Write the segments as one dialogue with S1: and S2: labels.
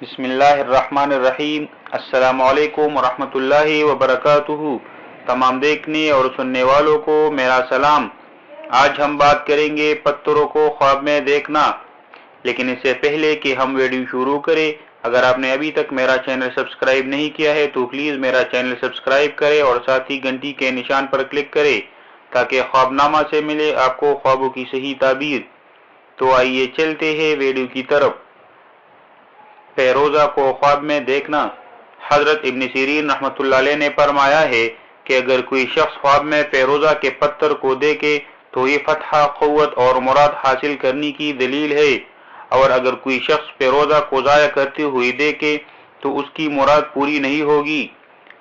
S1: بسم اللہ الرحمن الرحیم۔ السلام علیکم ورحمۃ اللہ وبرکاتہ۔ تمام دیکھنے اور سننے والوں کو میرا سلام۔ آج ہم بات کریں گے پتھروں کو خواب میں دیکھنا، لیکن اس سے پہلے کہ ہم ویڈیو شروع کریں، اگر آپ نے ابھی تک میرا چینل سبسکرائب نہیں کیا ہے تو پلیز میرا چینل سبسکرائب کریں اور ساتھ ہی گھنٹی کے نشان پر کلک کریں تاکہ خواب نامہ سے ملے آپ کو خوابوں کی صحیح تعبیر۔ تو آئیے چلتے ہیں ویڈیو کی طرف۔ فیروزہ کو خواب میں دیکھنا۔ حضرت ابن سیرین رحمۃ اللہ علیہ نے فرمایا ہے کہ اگر کوئی شخص خواب میں فیروزہ کے پتھر کو دیکھے تو یہ فتح، قوت اور مراد حاصل کرنے کی دلیل ہے، اور اگر کوئی شخص فیروزہ کو ضائع کرتے ہوئے دیکھے تو اس کی مراد پوری نہیں ہوگی۔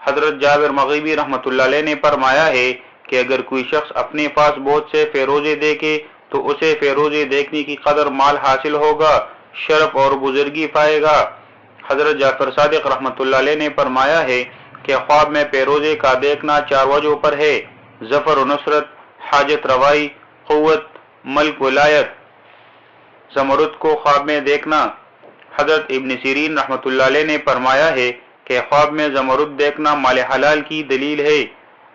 S1: حضرت جابر مغربی رحمۃ اللہ علیہ نے فرمایا ہے کہ اگر کوئی شخص اپنے پاس بہت سے فیروزے دیکھے تو اسے فیروزے دیکھنے کی قدر مال حاصل ہوگا، شرف اور بزرگی پائے گا۔ حضرت جعفر صادق رحمۃ اللہ علیہ نے فرمایا ہے کہ خواب میں فیروزے کا دیکھنا 4 وجہوں پر ہے: ظفر و نصرت، حاجت روائی، قوت، ملک ولایت۔ زمرد کو خواب میں دیکھنا۔ حضرت ابن سیرین رحمۃ اللہ علیہ نے فرمایا ہے کہ خواب میں زمرد دیکھنا مال حلال کی دلیل ہے۔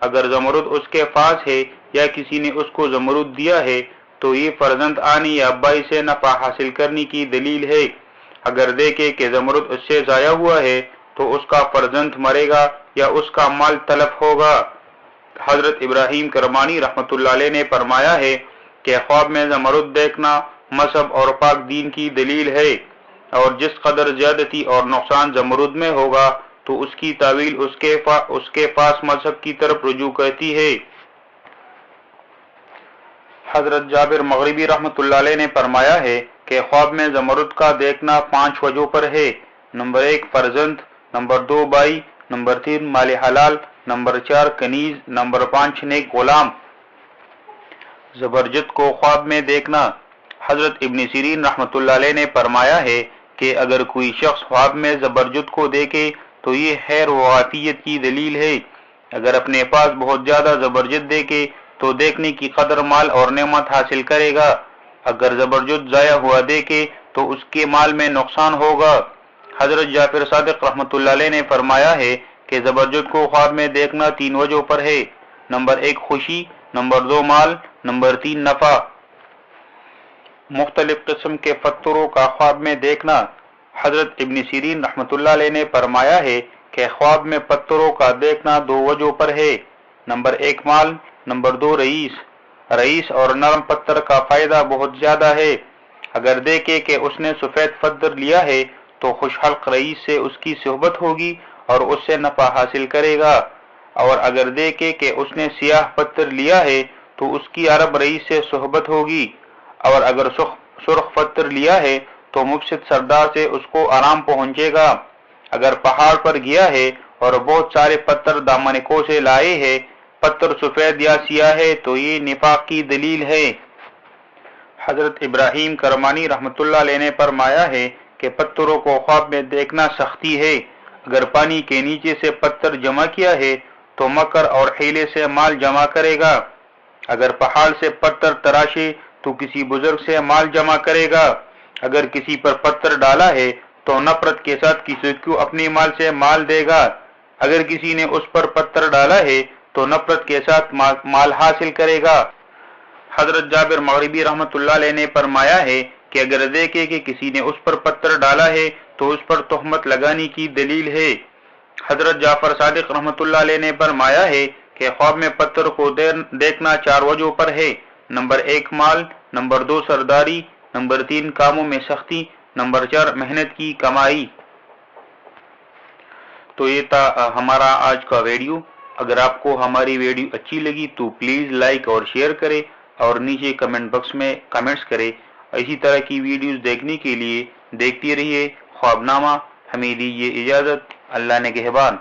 S1: اگر زمرد اس کے پاس ہے یا کسی نے اس کو زمرد دیا ہے تو یہ فرزند آنے یا بائی سے نفع حاصل کرنے کی دلیل ہے۔ اگر دیکھے کہ زمرد اس سے ضائع ہوا ہے تو اس کا فرزند مرے گا یا اس کا مال تلف ہوگا۔ حضرت ابراہیم کرمانی رحمۃ اللہ علیہ نے فرمایا ہے کہ خواب میں زمرد دیکھنا مذہب اور پاک دین کی دلیل ہے، اور جس قدر زیادتی اور نقصان زمرد میں ہوگا تو اس کی تعویل اس کے پاس مذہب کی طرف رجوع کرتی ہے۔ حضرت جابر مغربی رحمۃ اللہ علیہ نے فرمایا ہے کہ خواب میں زمرد کا دیکھنا 5 وجہوں پر ہے: نمبر 1 فرزند، نمبر 2 بائی، نمبر 3 مال حلال، نمبر 4 کنیز، نمبر 5 نیک غلام۔ زبرجد کو خواب میں دیکھنا۔ حضرت ابن سیرین رحمۃ اللہ علیہ نے فرمایا ہے کہ اگر کوئی شخص خواب میں زبرجد کو دیکھے تو یہ خیر و عافیت کی دلیل ہے۔ اگر اپنے پاس بہت زیادہ زبرجد دیکھے تو دیکھنے کی قدر مال اور نعمت حاصل کرے گا۔ اگر زبرجد ضائع ہوا دیکھے تو اس کے مال میں نقصان ہوگا۔ حضرت جعفر صادق رحمۃ اللہ علیہ نے فرمایا ہے کہ زبرجد کو خواب میں دیکھنا 3 وجہوں پر ہے: نمبر 1 خوشی، نمبر 2 مال، نمبر 3 نفع۔ مختلف قسم کے پتھروں کا خواب میں دیکھنا۔ حضرت ابن سیرین رحمۃ اللہ علیہ نے فرمایا ہے کہ خواب میں پتھروں کا دیکھنا 2 وجہوں پر ہے: نمبر 1 مال، نمبر 2 رئیس۔ رئیس اور نرم پتھر کا فائدہ بہت زیادہ ہے۔ اگر دیکھے کہ اس نے سفید پتھر لیا ہے تو خوش حلق رئیس سے اس کی صحبت ہوگی اور اس سے نفع حاصل کرے گا، اور اگر دیکھے کہ اس نے سیاہ پتھر لیا ہے تو اس کی عرب رئیس سے صحبت ہوگی، اور اگر سرخ پتھر لیا ہے تو مفسد سردار سے اس کو آرام پہنچے گا۔ اگر پہاڑ پر گیا ہے اور بہت سارے پتھر دامنکوں سے لائے ہیں، پتھر سفید یا سیاہ ہے تو یہ نفاق کی دلیل ہے۔ حضرت ابراہیم کرمانی رحمۃ اللہ علیہ نے فرمایا ہے کہ پتھروں کو خواب میں دیکھنا سختی ہے۔ اگر پانی کے نیچے سے پتھر جمع کیا ہے تو مکر اور حیلے سے مال جمع کرے گا۔ اگر پہاڑ سے پتھر تراشے تو کسی بزرگ سے مال جمع کرے گا۔ اگر کسی پر پتھر ڈالا ہے تو نفرت کے ساتھ کسی کو اپنے مال سے مال دے گا۔ اگر کسی نے اس پر پتھر ڈالا ہے تو نفرت کے ساتھ مال حاصل کرے گا۔ حضرت جابر مغربی رحمۃ اللہ علیہ نے فرمایا ہے کہ اگر دیکھے کہ کسی نے اس پر پتھر ڈالا ہے تو اس پر تہمت لگانے کی دلیل ہے۔ حضرت جعفر صادق رحمۃ اللہ علیہ نے فرمایا ہے کہ خواب میں پتھر کو دیکھنا 4 وجہوں پر ہے: نمبر 1 مال، نمبر 2 سرداری، نمبر 3 کاموں میں سختی، نمبر 4 محنت کی کمائی۔ تو یہ تھا ہمارا آج کا ویڈیو۔ اگر آپ کو ہماری ویڈیو اچھی لگی تو پلیز لائک اور شیئر کریں اور نیچے کمنٹ باکس میں کمنٹس کریں۔ اسی طرح کی ویڈیوز دیکھنے کے لیے دیکھتے رہیے خواب نامہ۔ ہمیں دیجیے اجازت۔ اللہ نگہبان۔